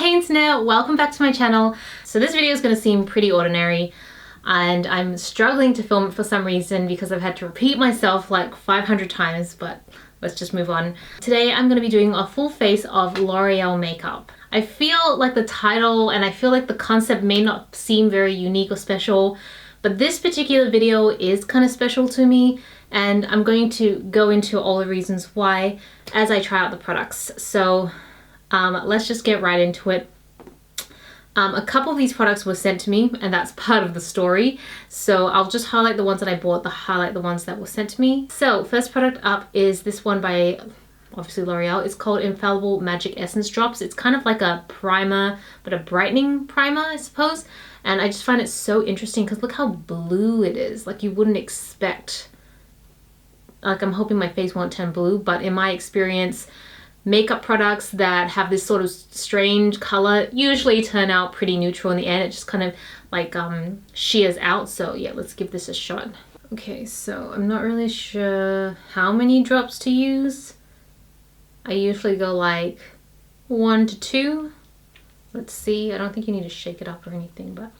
Hey internet, welcome back to my channel. So this video is going to seem pretty ordinary and I'm struggling to film it for some reason because I've had to repeat myself like 500 times, but let's just move on. Today I'm going to be doing a full face of L'Oreal makeup. I feel like the title and I feel like the concept may not seem very unique or special, but this particular video is kind of special to me and I'm going to go into all the reasons why as I try out the products. So let's just get right into it. A couple of these products were sent to me and that's part of the story. So I'll just highlight the ones that I bought, highlight the ones that were sent to me. So first product up is this one by obviously L'Oreal. It's called Infallible Magic Essence Drops. It's kind of like a primer, but a brightening primer, I suppose. And I just find it so interesting because look how blue it is. Like you wouldn't expect, like I'm hoping my face won't turn blue, but in my experience, makeup products that have this sort of strange color usually turn out pretty neutral in the end. It just kind of like shears out. So yeah, let's give this a shot. Okay, so I'm not really sure how many drops to use. I usually go like 1 to 2. Let's see, I don't think you need to shake it up or anything, but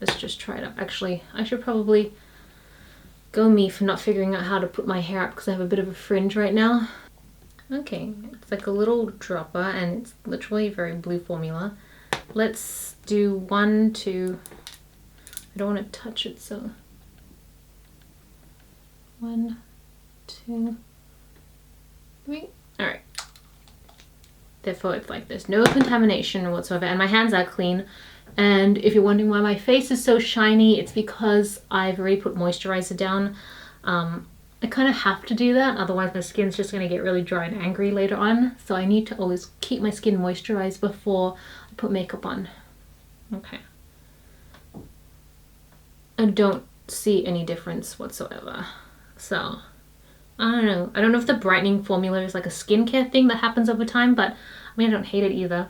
let's just try it up. Actually, I should probably go me for not figuring out how to put my hair up because I have a bit of a fringe right now. Okay, it's like a little dropper and it's literally very blue formula. Let's do 1, 2, I don't want to touch it, so 1, 2, 3, all right. Therefore it's like there's no contamination whatsoever and my hands are clean. And if you're wondering why my face is so shiny, it's because I've already put moisturizer down. I kind of have to do that, otherwise my skin's just going to get really dry and angry later on. So I need to always keep my skin moisturized before I put makeup on. Okay. I don't see any difference whatsoever. So, I don't know. I don't know if the brightening formula is like a skincare thing that happens over time, but I mean, I don't hate it either.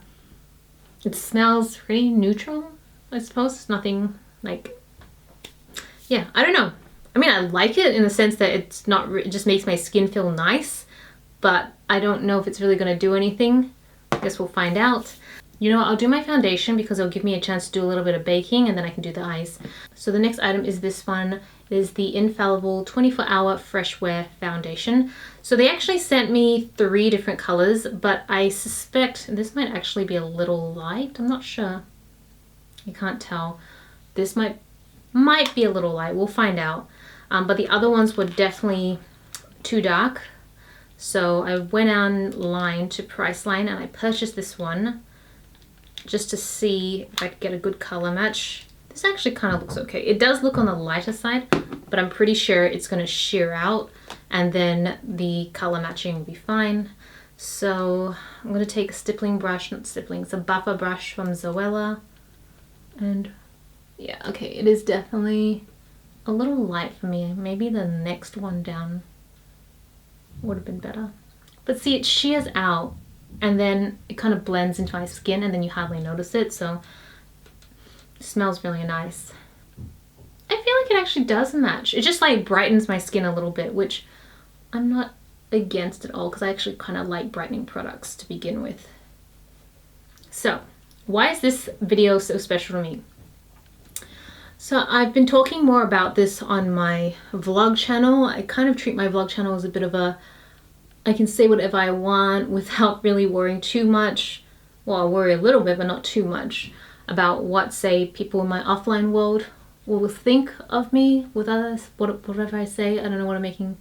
It smells pretty neutral, I suppose. It's nothing like, yeah, I don't know. I mean, I like it in the sense that it's not, it just makes my skin feel nice, but I don't know if it's really going to do anything. I guess we'll find out. You know what, I'll do my foundation because it'll give me a chance to do a little bit of baking and then I can do the eyes. So the next item is this one. It is the Infallible 24-Hour Fresh Wear Foundation. So they actually sent me 3 different colors, but I suspect this might actually be a little light. I'm not sure. You can't tell. This might be a little light. We'll find out. But the other ones were definitely too dark. So I went online to Priceline and I purchased this one just to see if I could get a good color match. This actually kind of looks okay. It does look on the lighter side, but I'm pretty sure it's going to sheer out and then the color matching will be fine. So I'm going to take a stippling brush, not stippling, it's a buffer brush from Zoella. And yeah, okay, it is definitely a little light for me. Maybe the next one down would have been better. But see, it shears out and then it kind of blends into my skin and then you hardly notice it. So it smells really nice. I feel like it actually does match. It just like brightens my skin a little bit, which I'm not against at all because I actually kind of like brightening products to begin with. So why is this video so special to me? So I've been talking more about this on my vlog channel. I kind of treat my vlog channel as a bit of a, I can say whatever I want without really worrying too much. Well, I worry a little bit, but not too much about what, say, people in my offline world will think of me with others, whatever I say. I don't know what I'm making.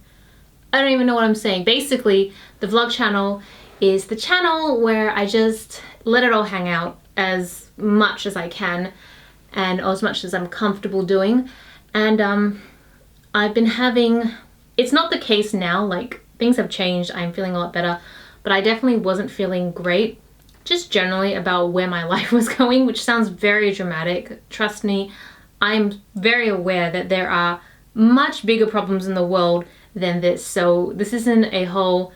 I don't even know what I'm saying. Basically, the vlog channel is the channel where I just let it all hang out as much as I can and as much as I'm comfortable doing. And I've been having, it's not the case now, like things have changed, I'm feeling a lot better, but I definitely wasn't feeling great just generally about where my life was going, which sounds very dramatic. Trust me, I'm very aware that there are much bigger problems in the world than this. So this isn't a whole,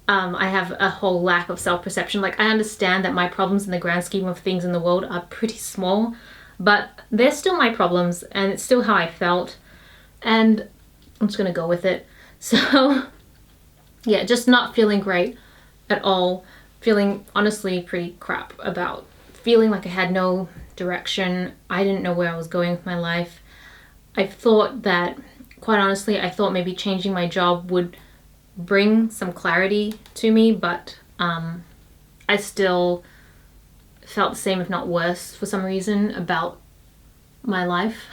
I have a whole lack of self-perception. Like I understand that my problems in the grand scheme of things in the world are pretty small, but they're still my problems and it's still how I felt and I'm just gonna go with it. So yeah, just not feeling great at all. feeling honestly pretty crap about feeling like I had no direction. I didn't know where I was going with my life. I thought that, quite honestly, I thought maybe changing my job would bring some clarity to me, but I still felt the same, if not worse, for some reason about my life.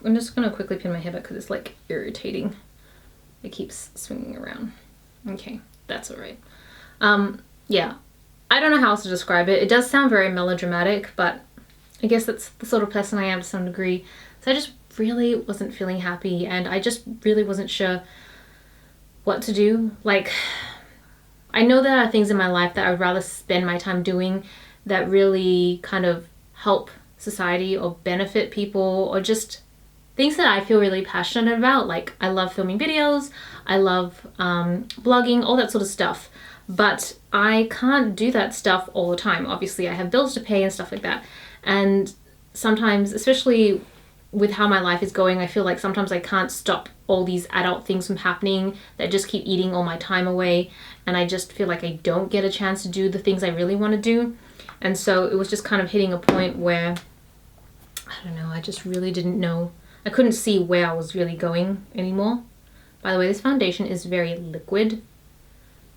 I'm just gonna quickly pin my hair back because it's like irritating. It keeps swinging around. Okay, that's all right. Yeah, I don't know how else to describe it. It does sound very melodramatic, but I guess that's the sort of person I am to some degree. So I just really wasn't feeling happy, and I just really wasn't sure what to do. Like, I know there are things in my life that I'd rather spend my time doing that really kind of help society or benefit people, or just things that I feel really passionate about. Like, I love filming videos, I love blogging, all that sort of stuff. But I can't do that stuff all the time. Obviously, I have bills to pay and stuff like that. And sometimes, especially with how my life is going, I feel like sometimes I can't stop all these adult things from happening that just keep eating all my time away. And I just feel like I don't get a chance to do the things I really want to do. And so it was just kind of hitting a point where, I don't know, I just really didn't know. I couldn't see where I was really going anymore. By the way, this foundation is very liquid.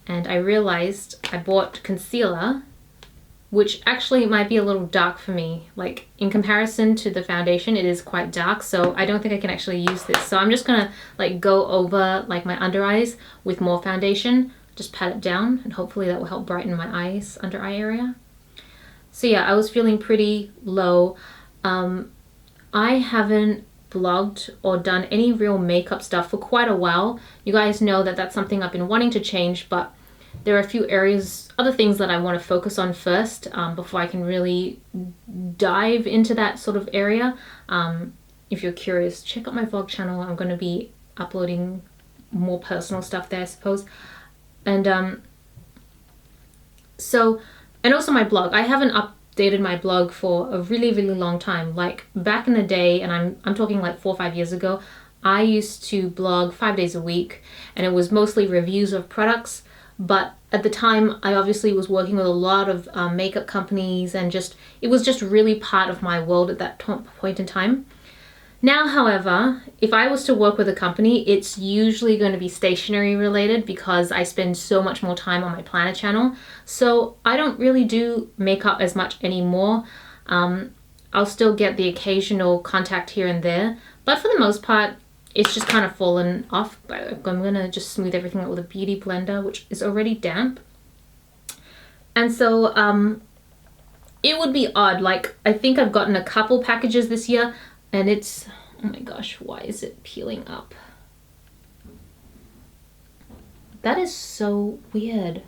And I realized I bought concealer, which actually might be a little dark for me. Like, in comparison to the foundation, it is quite dark, so I don't think I can actually use this. So I'm just gonna like go over like my under eyes with more foundation, just pat it down, and hopefully that will help brighten my eyes, under eye area. So yeah, I was feeling pretty low. I haven't blogged or done any real makeup stuff for quite a while. You guys know that that's something I've been wanting to change, but there are a few areas, other things that I want to focus on first before I can really dive into that sort of area. If you're curious, check out my vlog channel. I'm going to be uploading more personal stuff there, I suppose. And and also my blog. I haven't updated my blog for a really, really long time. Like, back in the day, and I'm talking like 4 or 5 years ago, I used to blog 5 days a week, and it was mostly reviews of products. But at the time, I obviously was working with a lot of makeup companies, and it was just really part of my world at that point in time. Now, however, if I was to work with a company, it's usually going to be stationery related because I spend so much more time on my planner channel. So I don't really do makeup as much anymore. I'll still get the occasional contact here and there, but for the most part, it's just kind of fallen off. I'm gonna just smooth everything out with a beauty blender, which is already damp. And so it would be odd. Like, I think I've gotten a couple packages this year, and it's, oh my gosh, why is it peeling up? That is so weird.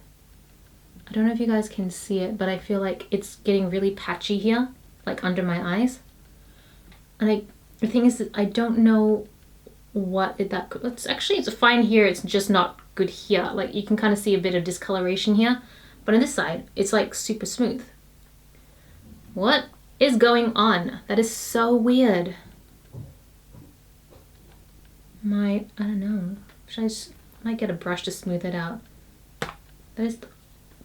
I don't know if you guys can see it, but I feel like it's getting really patchy here, like under my eyes. And the thing is that I don't know what that could, it's fine here, it's just not good here. Like, you can kind of see a bit of discoloration here, but on this side it's like super smooth. What is going on? That is so weird. I don't know, might get a brush to smooth it out. That is the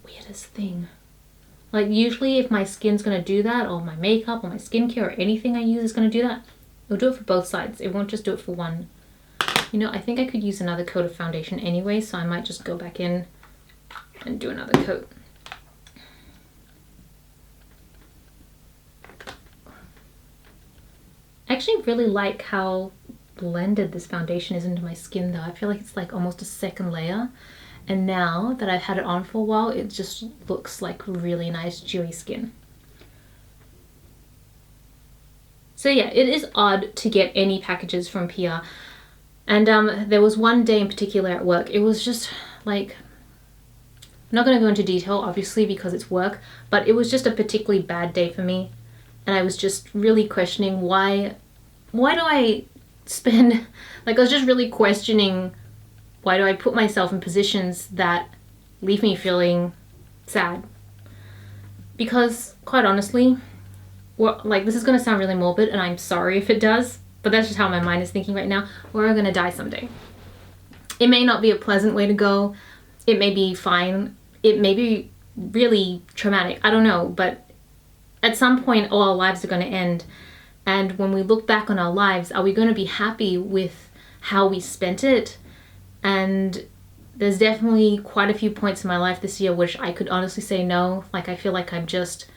weirdest thing. Like, usually if my skin's gonna do that, or my makeup or my skincare or anything I use is gonna do that, it'll do it for both sides. It won't just do it for one. You know, I think I could use another coat of foundation anyway, so I might just go back in and do another coat. I actually really like how blended this foundation is into my skin though. I feel like it's like almost a second layer. And now that I've had it on for a while, it just looks like really nice dewy skin. So yeah, it is odd to get any packages from PR. And there was one day in particular at work. It was just like, I'm not going to go into detail obviously because it's work, but it was just a particularly bad day for me. And I was just really questioning why do I spend, like, I was just really questioning why do I put myself in positions that leave me feeling sad. Because quite honestly, well, like, this is going to sound really morbid and I'm sorry if it does, but that's just how my mind is thinking right now. We're going to die someday. It may not be a pleasant way to go. It may be fine. It may be really traumatic. I don't know, but at some point all our lives are going to end. And when we look back on our lives, are we going to be happy with how we spent it? And there's definitely quite a few points in my life this year which I could honestly say no. Like, I feel like I'm just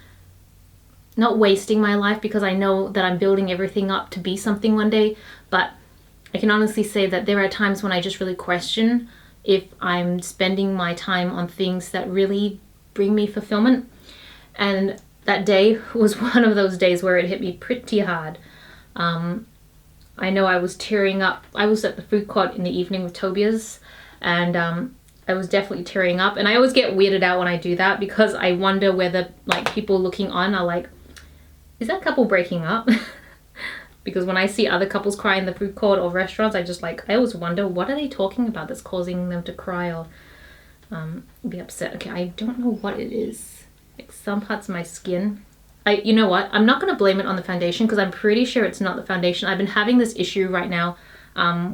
not wasting my life, because I know that I'm building everything up to be something one day. But I can honestly say that there are times when I just really question if I'm spending my time on things that really bring me fulfillment. And that day was one of those days where it hit me pretty hard. I know I was tearing up. I was at the food court in the evening with Tobias, and I was definitely tearing up. And I always get weirded out when I do that, because I wonder whether like people looking on are like, is that couple breaking up? Because when I see other couples cry in the food court or restaurants, I always wonder, what are they talking about that's causing them to cry or be upset? Okay, I don't know what it is. Like some parts of my skin. You know what? I'm not going to blame it on the foundation, because I'm pretty sure it's not the foundation. I've been having this issue right now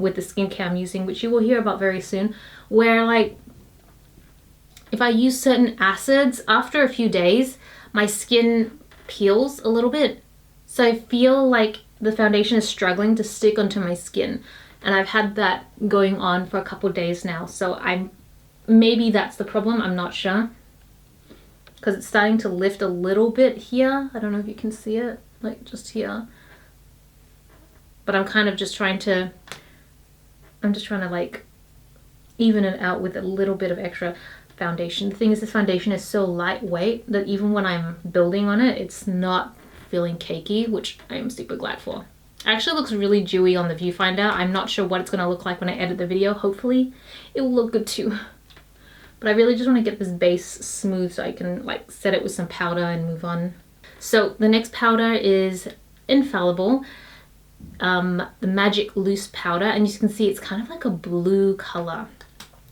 with the skincare I'm using, which you will hear about very soon, where like if I use certain acids, after a few days, my skin peels a little bit. So I feel like the foundation is struggling to stick onto my skin. And I've had that going on for a couple of days now. So maybe that's the problem. I'm not sure. Because it's starting to lift a little bit here. I don't know if you can see it, like just here. But I'm kind of just trying to, like even it out with a little bit of extra foundation. The thing is, this foundation is so lightweight that even when I'm building on it, it's not feeling cakey, which I am super glad for. It actually looks really dewy on the viewfinder. I'm not sure what it's going to look like when I edit the video. Hopefully it will look good too. But I really just want to get this base smooth so I can like set it with some powder and move on. So the next powder is Infallible, the Magic Loose Powder. And you can see it's kind of like a blue color.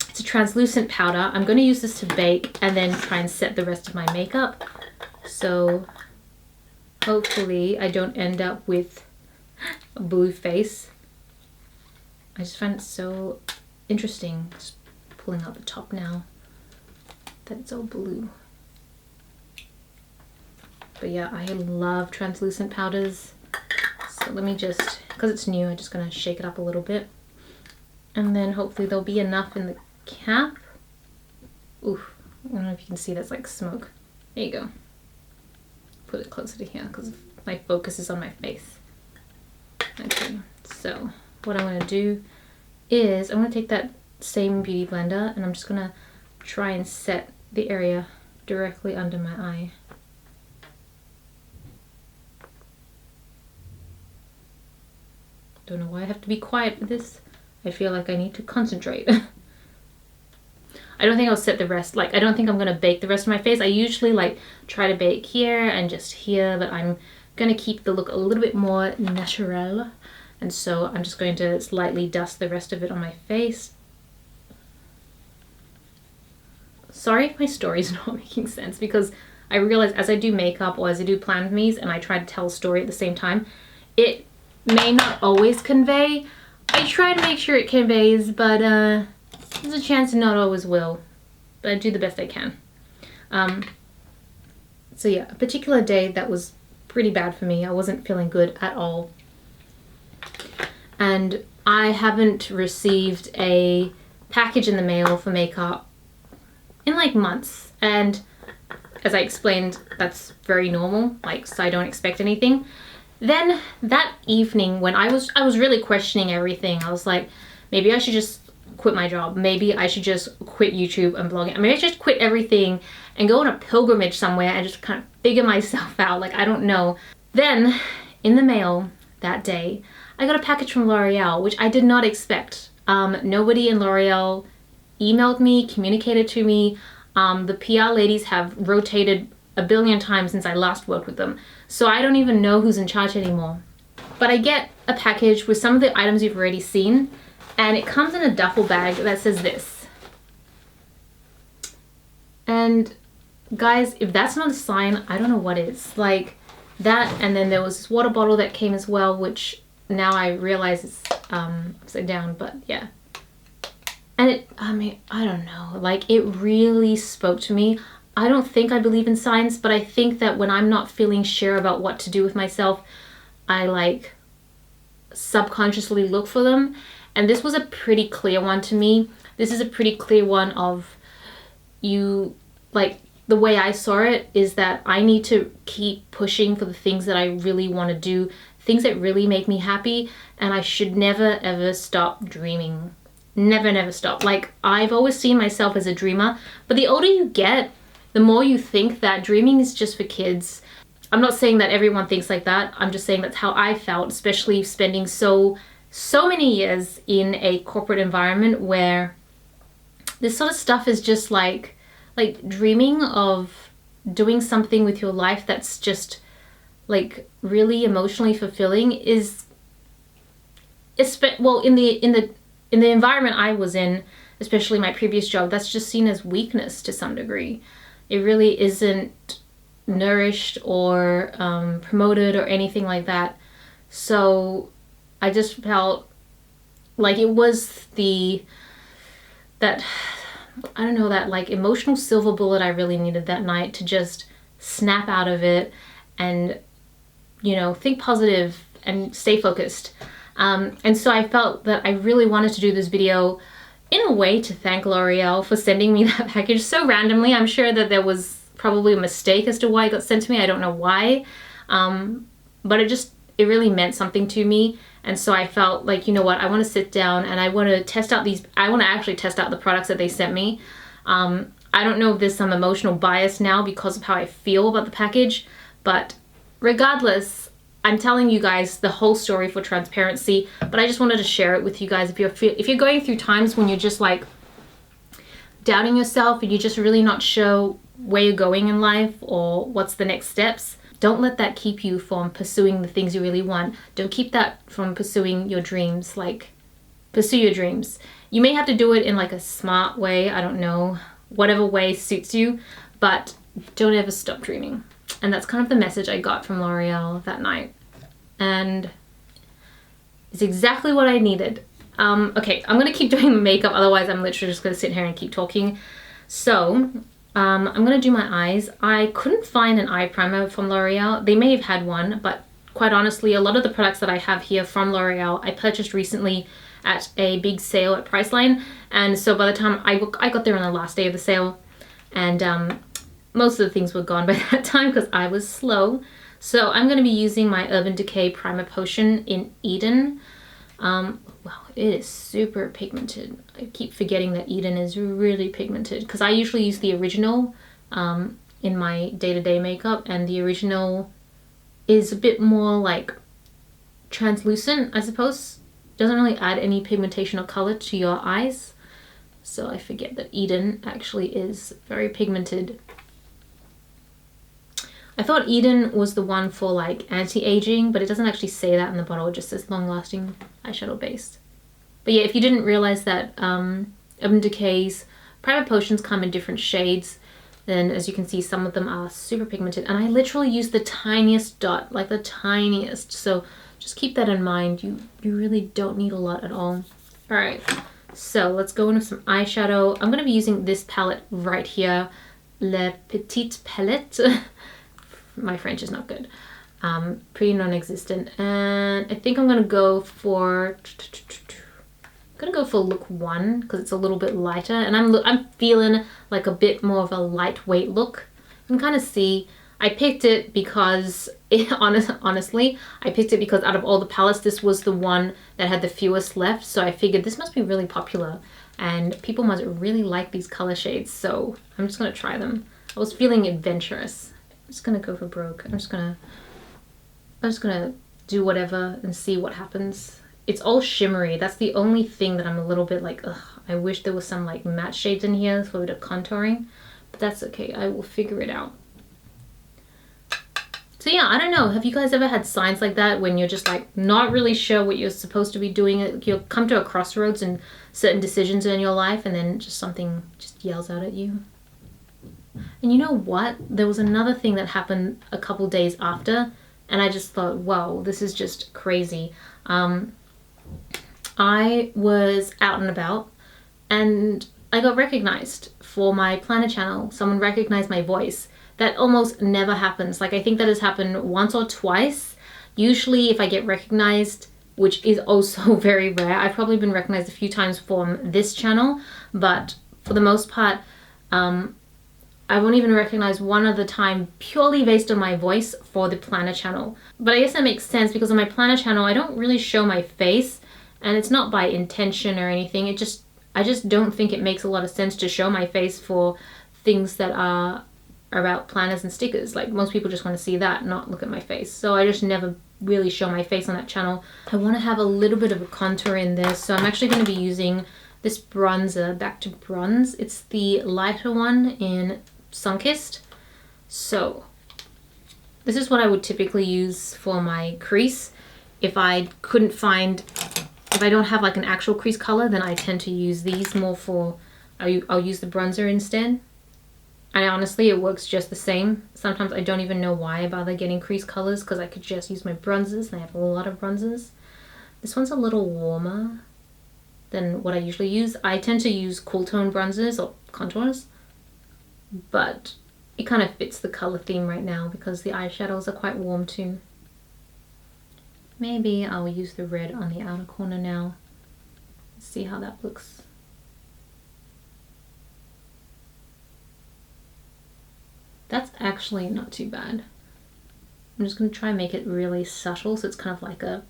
It's a translucent powder. I'm going to use this to bake and then try and set the rest of my makeup. So hopefully I don't end up with a blue face. I just find it so interesting. Just pulling out the top now that it's all blue. But yeah, I love translucent powders. So let me just, because it's new, I'm just gonna shake it up a little bit. And then hopefully there'll be enough in the cap. Oof, I don't know if you can see, that's like smoke. There you go. Put it closer to here because my focus is on my face. Okay, so what I'm gonna do is I'm gonna take that same beauty blender and I'm just gonna try and set the area directly under my eye. Don't know why I have to be quiet with this. I feel like I need to concentrate. I don't think I'll set the rest, like I don't think I'm gonna bake the rest of my face. I usually like try to bake here and just here, but I'm gonna keep the look a little bit more natural. And so I'm just going to slightly dust the rest of it on my face. Sorry if my story's not making sense, because I realize as I do makeup or as I do plan me's and I try to tell a story at the same time, it may not always convey. I try to make sure it conveys, but there's a chance it not always will. But I do the best I can. So yeah, a particular day that was pretty bad for me. I wasn't feeling good at all. And I haven't received a package in the mail for makeup in like months. And as I explained, that's very normal, like, so I don't expect anything. Then that evening when I was really questioning everything, I was like, maybe I should just quit my job. Maybe I should just quit YouTube and blogging. Maybe I should just quit everything and go on a pilgrimage somewhere and just kind of figure myself out. Like, I don't know. Then in the mail that day, I got a package from L'Oreal, which I did not expect. Nobody in L'Oreal emailed me, communicated to me. The PR ladies have rotated a billion times since I last worked with them. So I don't even know who's in charge anymore. But I get a package with some of the items you've already seen, and it comes in a duffel bag that says this. And guys, if that's not a sign, I don't know what is. Like that, and then there was this water bottle that came as well, which now I realize it's upside down, but yeah. And it, I mean, I don't know, like it really spoke to me. I don't think I believe in signs, but I think that when I'm not feeling sure about what to do with myself, I like subconsciously look for them. And this was a pretty clear one to me. This is a pretty clear one of you, like the way I saw it is that I need to keep pushing for the things that I really want to do, things that really make me happy, and I should never ever stop dreaming. Never stop. Like, I've always seen myself as a dreamer, but the older you get, the more you think that dreaming is just for kids. I'm not saying that everyone thinks like that. I'm just saying that's how I felt, especially spending so many years in a corporate environment where this sort of stuff is just like dreaming of doing something with your life that's just like really emotionally fulfilling is, well, in the environment I was in, especially my previous job, that's just seen as weakness to some degree. It really isn't nourished or promoted or anything like that. So I just felt like it was that like emotional silver bullet I really needed that night to just snap out of it and, you know, think positive and stay focused. And so I felt that I really wanted to do this video in a way to thank L'Oreal for sending me that package so randomly. I'm sure that there was probably a mistake as to why it got sent to me. I don't know why. But it really meant something to me. And so I felt like, you know what, I want to sit down and I want to actually test out the products that they sent me. I don't know if there's some emotional bias now because of how I feel about the package, but regardless, I'm telling you guys the whole story for transparency, but I just wanted to share it with you guys. If you're going through times when you're just like doubting yourself and you're just really not sure where you're going in life or what's the next steps, don't let that keep you from pursuing the things you really want. Don't keep that from pursuing your dreams. Like, pursue your dreams. You may have to do it in like a smart way, I don't know, whatever way suits you, but don't ever stop dreaming. And that's kind of the message I got from L'Oreal that night. And it's exactly what I needed. Okay, I'm gonna keep doing makeup, otherwise I'm literally just gonna sit here and keep talking. So, I'm gonna do my eyes. I couldn't find an eye primer from L'Oreal. They may have had one, but quite honestly, a lot of the products that I have here from L'Oreal, I purchased recently at a big sale at Priceline. And so by the time I got there on the last day of the sale, and most of the things were gone by that time because I was slow. So I'm going to be using my Urban Decay Primer Potion in Eden. Wow, it is super pigmented. I keep forgetting that Eden is really pigmented because I usually use the original in my day-to-day makeup, and the original is a bit more like translucent, I suppose. Doesn't really add any pigmentation or color to your eyes. So I forget that Eden actually is very pigmented. I thought Eden was the one for like anti-aging, but it doesn't actually say that in the bottle. It just says long-lasting eyeshadow base. But yeah, if you didn't realize that Urban Decay's primer potions come in different shades, then as you can see, some of them are super pigmented. And I literally used the tiniest dot, like the tiniest. So just keep that in mind. You really don't need a lot at all. All right, so let's go in with some eyeshadow. I'm gonna be using this palette right here, Le Petite Palette. My French is not good. Pretty non-existent. And I think I'm gonna go for look 1 because it's a little bit lighter, and I'm feeling like a bit more of a lightweight look. You can kind of see I picked it because honestly, I picked it because out of all the palettes, this was the one that had the fewest left. So I figured this must be really popular and people must really like these color shades. So I'm just gonna try them. I was feeling adventurous. I'm just gonna go for broke. I'm just gonna do whatever and see what happens. It's all shimmery. That's the only thing that I'm a little bit like, ugh, I wish there was some like matte shades in here for the contouring, but that's okay. I will figure it out. So yeah, I don't know. Have you guys ever had signs like that when you're just like not really sure what you're supposed to be doing? You'll come to a crossroads in certain decisions in your life, and then just something just yells out at you. And you know what? There was another thing that happened a couple days after, and I just thought, wow, this is just crazy. I was out and about, and I got recognized for my planner channel. Someone recognized my voice. That almost never happens. Like, I think that has happened once or twice. Usually if I get recognized, which is also very rare, I've probably been recognized a few times from this channel, but for the most part, I won't even recognize one other time purely based on my voice for the planner channel. But I guess that makes sense because on my planner channel, I don't really show my face, and it's not by intention or anything. I just don't think it makes a lot of sense to show my face for things that are about planners and stickers. Like, most people just want to see that, not look at my face. So I just never really show my face on that channel. I want to have a little bit of a contour in there, so I'm actually going to be using this bronzer, Back to Bronze. It's the lighter one in Sunkissed. So this is what I would typically use for my crease. If I don't have like an actual crease color, then I tend to use these more for, I'll use the bronzer instead. And honestly, it works just the same. Sometimes I don't even know why I bother getting crease colors, because I could just use my bronzers, and I have a lot of bronzers. This one's a little warmer than what I usually use. I tend to use cool tone bronzers or contours, but it kind of fits the color theme right now because the eyeshadows are quite warm too. Maybe I'll use the red on the outer corner now. Let's see how that looks. That's actually not too bad. I'm just going to try and make it really subtle, so it's kind of like a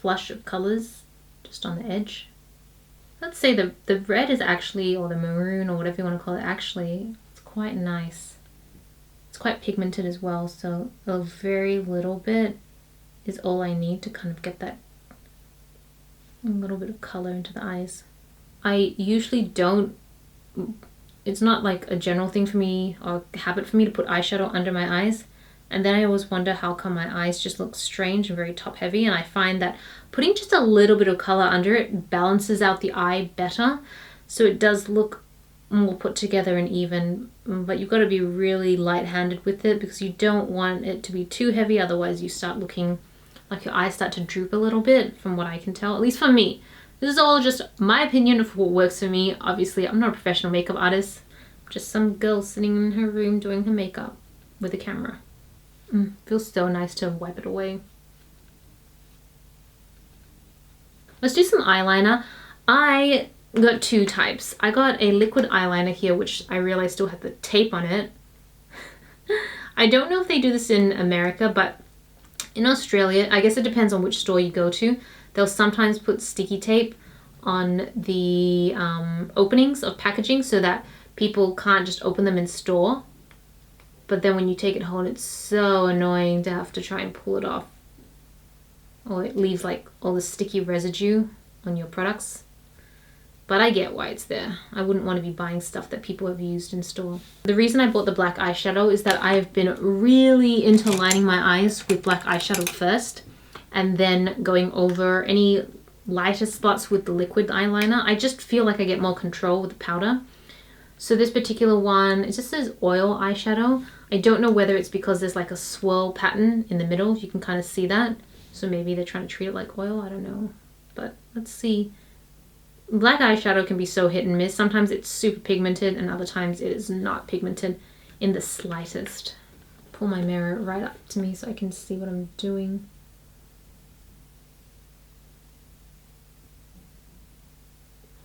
flush of colors just on the edge. Let's say the red is actually, or the maroon or whatever you want to call it, actually, it's quite nice. It's quite pigmented as well, so a very little bit is all I need to kind of get that little bit of color into the eyes. I usually don't, it's not like a general thing for me or habit for me to put eyeshadow under my eyes, and then I always wonder how come my eyes just look strange and very top heavy, and I find that putting just a little bit of color under it balances out the eye better, so it does look more put together and even. But you've got to be really light-handed with it because you don't want it to be too heavy, otherwise you start looking like your eyes start to droop a little bit, from what I can tell, at least for me. This is all just my opinion of what works for me. Obviously, I'm not a professional makeup artist. I'm just some girl sitting in her room doing her makeup with a camera. Feels so nice to wipe it away. Let's do some eyeliner. I got two types. I got a liquid eyeliner here, which I realized still had the tape on it. I don't know if they do this in America, but in Australia, I guess it depends on which store you go to. They'll sometimes put sticky tape on the openings of packaging so that people can't just open them in store. But then when you take it home, it's so annoying to have to try and pull it off. Or it leaves like all the sticky residue on your products. But I get why it's there. I wouldn't want to be buying stuff that people have used in store. The reason I bought the black eyeshadow is that I've been really into lining my eyes with black eyeshadow first, and then going over any lighter spots with the liquid eyeliner. I just feel like I get more control with the powder. So this particular one, it just says oil eyeshadow. I don't know whether it's because there's like a swirl pattern in the middle. You can kind of see that. So maybe they're trying to treat it like oil. I don't know. But let's see. Black eyeshadow can be so hit and miss. Sometimes it's super pigmented and other times it is not pigmented in the slightest. Pull my mirror right up to me so I can see what I'm doing.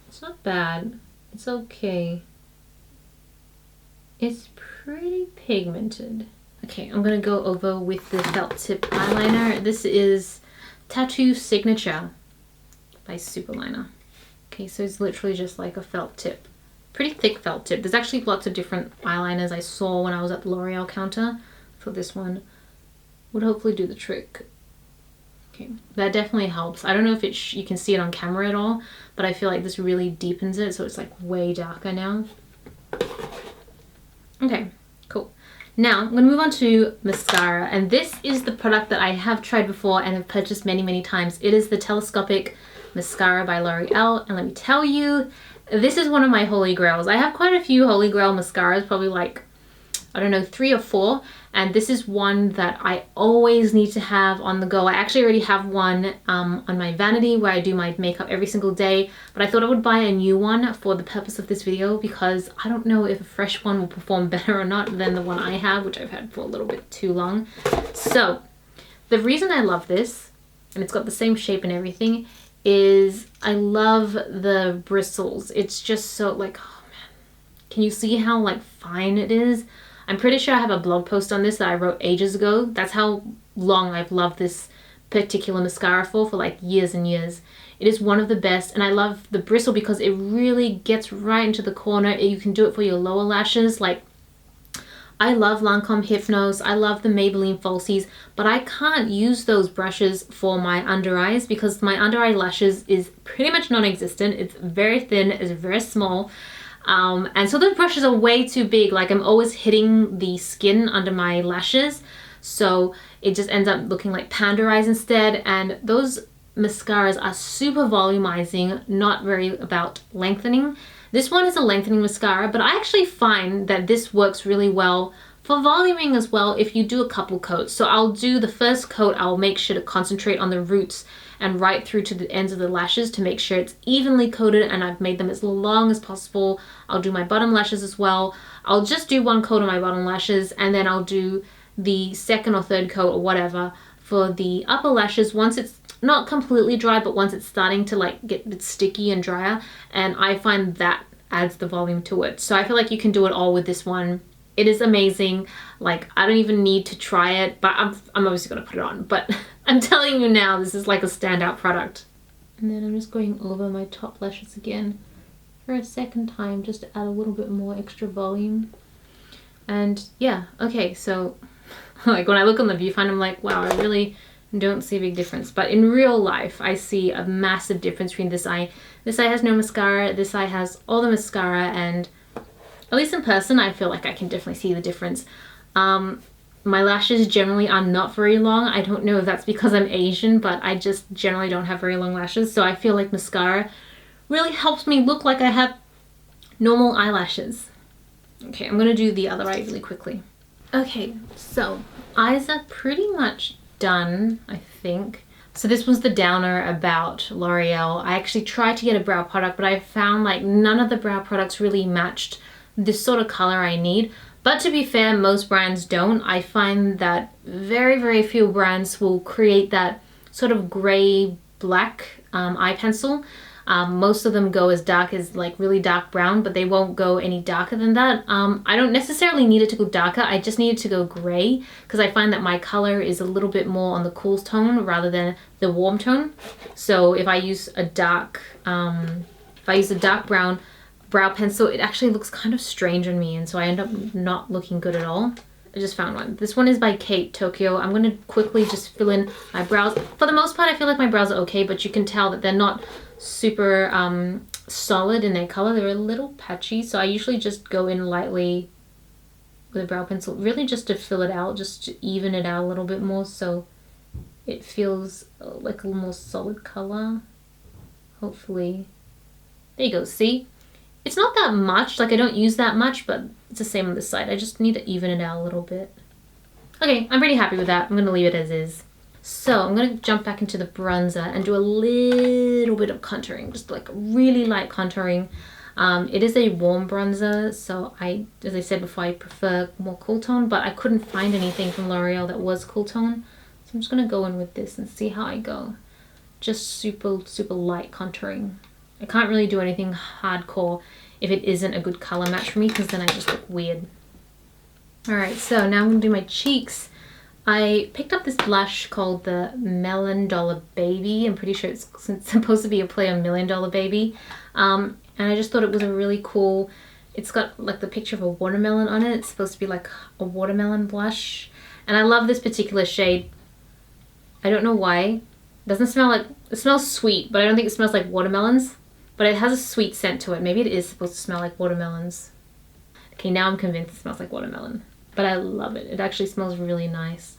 It's not bad. It's okay. It's pretty pigmented. Okay, I'm gonna go over with the felt tip eyeliner. This is Tattoo Signature by Superliner. Okay, so it's literally just like a felt tip. Pretty thick felt tip. There's actually lots of different eyeliners I saw when I was at the L'Oreal counter. For this one would hopefully do the trick. Okay, that definitely helps. I don't know if you can see it on camera at all, but I feel like this really deepens it, so it's like way darker now. Okay, cool. Now I'm going to move on to mascara, and this is the product that I have tried before and have purchased many, many times. It is the Telescopic Mascara by L'Oreal, and let me tell you, this is one of my holy grails. I have quite a few holy grail mascaras, probably like I don't know, 3 or 4, and this is one that I always need to have on the go. I actually already have one on my vanity where I do my makeup every single day, but I thought I would buy a new one for the purpose of this video because I don't know if a fresh one will perform better or not than the one I have, which I've had for a little bit too long. So the reason I love this, and it's got the same shape and everything, is I love the bristles. It's just so like, oh man, can you see how like fine it is? I'm pretty sure I have a blog post on this that I wrote ages ago. That's how long I've loved this particular mascara for like years and years. It is one of the best, and I love the bristle because it really gets right into the corner. You can do it for your lower lashes. Like, I love Lancome Hypnose, I love the Maybelline Falsies, but I can't use those brushes for my under eyes because my under eye lashes is pretty much non-existent. It's very thin, it's very small. And so those brushes are way too big. Like, I'm always hitting the skin under my lashes, so it just ends up looking like panda eyes instead. And those mascaras are super volumizing, not very about lengthening. This one is a lengthening mascara, but I actually find that this works really well for voluming as well if you do a couple coats. So I'll do the first coat, I'll make sure to concentrate on the roots and right through to the ends of the lashes to make sure it's evenly coated, and I've made them as long as possible. I'll do my bottom lashes as well. I'll just do one coat on my bottom lashes, and then I'll do the second or third coat or whatever for the upper lashes once it's not completely dry, but once it's starting to like get a bit sticky and drier, and I find that adds the volume to it. So I feel like you can do it all with this one. It is amazing. Like, I don't even need to try it, but I'm obviously gonna put it on, but I'm telling you now, this is like a standout product. And then I'm just going over my top lashes again for a second time just to add a little bit more extra volume. And yeah, okay, so like when I look on the viewfinder, I'm like, wow, I really don't see a big difference. But in real life, I see a massive difference between this eye. This eye has no mascara, this eye has all the mascara, and at least in person, I feel like I can definitely see the difference. My lashes generally are not very long. I don't know if that's because I'm Asian, but I just generally don't have very long lashes. So I feel like mascara really helps me look like I have normal eyelashes. Okay, I'm gonna do the other eye really quickly. Okay, so eyes are pretty much done, I think. So this was the downer about L'Oreal. I actually tried to get a brow product, but I found like none of the brow products really matched this sort of color I need. But to be fair, most brands don't. I find that very, very few brands will create that sort of gray black eye pencil. Most of them go as dark as like really dark brown, but they won't go any darker than that. I don't necessarily need it to go darker. I just need it to go gray because I find that my color is a little bit more on the cool tone rather than the warm tone. So if I use a dark brown brow pencil, it actually looks kind of strange on me, and so I end up not looking good at all. I just found one. This one is by Kate Tokyo. I'm going to quickly just fill in my brows. For the most part, I feel like my brows are okay, but you can tell that they're not super solid in their color. They're a little patchy, so I usually just go in lightly with a brow pencil, really just to fill it out, just to even it out a little bit more so it feels like a more solid color. Hopefully. There you go, see? It's not that much, like I don't use that much, but it's the same on this side. I just need to even it out a little bit. Okay, I'm pretty happy with that. I'm gonna leave it as is. So I'm gonna jump back into the bronzer and do a little bit of contouring, just like really light contouring. It is a warm bronzer, so as I said before, I prefer more cool tone, but I couldn't find anything from L'Oreal that was cool tone. So I'm just gonna go in with this and see how I go. Just super, super light contouring. I can't really do anything hardcore if it isn't a good color match for me, because then I just look weird. Alright, so now I'm going to do my cheeks. I picked up this blush called the $1 Million Baby. I'm pretty sure it's supposed to be a play on $1 Million Baby. And I just thought it was a really cool, it's got like the picture of a watermelon on it. It's supposed to be like a watermelon blush. And I love this particular shade. I don't know why. It doesn't smell like, it smells sweet, but I don't think it smells like watermelons. But it has a sweet scent to it. Maybe it is supposed to smell like watermelons. Okay, now I'm convinced it smells like watermelon. But I love it. It actually smells really nice.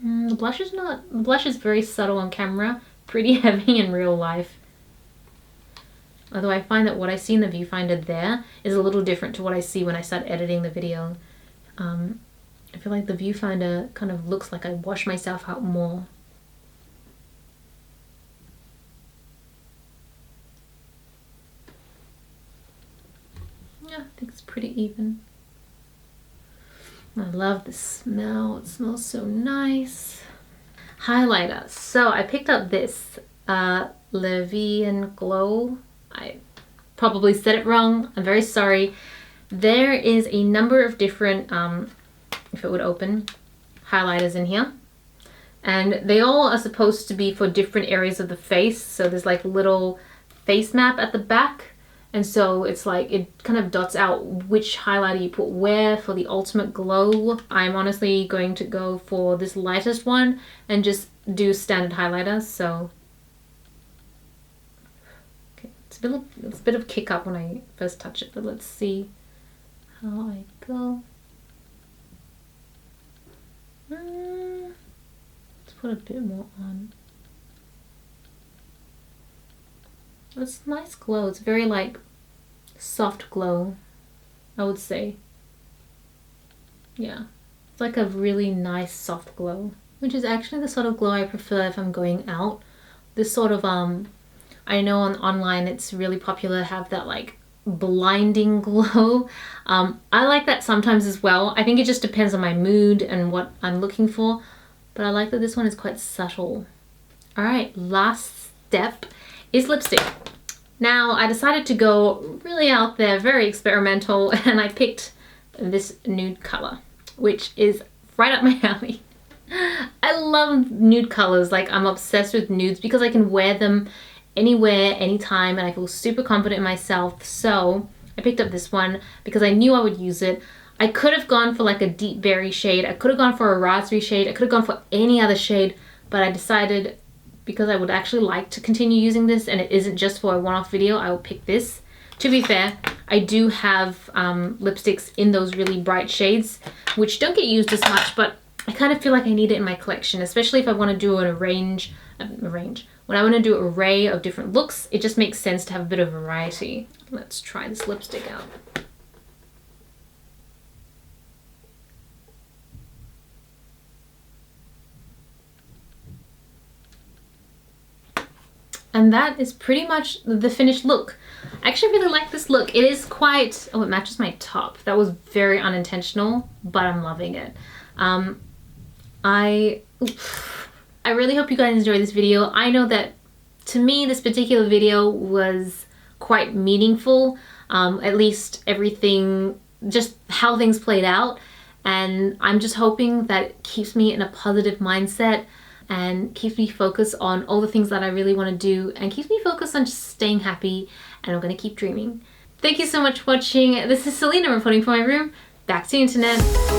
The blush is very subtle on camera. Pretty heavy in real life. Although I find that what I see in the viewfinder there is a little different to what I see when I start editing the video. I feel like the viewfinder kind of looks like I wash myself out more. Yeah, I think it's pretty even. I love the smell. It smells so nice. Highlighter. So I picked up this Levian Glow. I probably said it wrong. I'm very sorry. There is a number of different, if it would open, highlighters in here. And they all are supposed to be for different areas of the face. So there's like little face map at the back. And so it's like, it kind of dots out which highlighter you put where for the ultimate glow. I'm honestly going to go for this lightest one and just do standard highlighter. So, okay, it's a bit of kick up when I first touch it, but let's see how I go. Let's put a bit more on. It's a nice glow. It's very like soft glow, I would say. Yeah, it's like a really nice soft glow, which is actually the sort of glow I prefer if I'm going out. This sort of I know online it's really popular to have that like blinding glow. I like that sometimes as well. I think it just depends on my mood and what I'm looking for, but I like that this one is quite subtle. All right, last step is lipstick. Now I decided to go really out there, very experimental, and I picked this nude color, which is right up my alley. I love nude colors. Like, I'm obsessed with nudes because I can wear them anywhere, anytime, and I feel super confident in myself. So I picked up this one because I knew I would use it. I could have gone for like a deep berry shade. I could have gone for a raspberry shade. I could have gone for any other shade, but I decided because I would actually like to continue using this and it isn't just for a one-off video, I will pick this. To be fair, I do have lipsticks in those really bright shades, which don't get used as much, but I kind of feel like I need it in my collection, especially if I want to do when I want to do an array of different looks, it just makes sense to have a bit of variety. Let's try this lipstick out. And that is pretty much the finished look. I actually really like this look. It is quite, oh, it matches my top. That was very unintentional, but I'm loving it. I really hope you guys enjoyed this video. I know that to me, this particular video was quite meaningful. At least everything, just how things played out. And I'm just hoping that it keeps me in a positive mindset and keeps me focused on all the things that I really want to do and keeps me focused on just staying happy, and I'm going to keep dreaming. Thank you so much for watching. This is Celina reporting from my room. Back to the internet.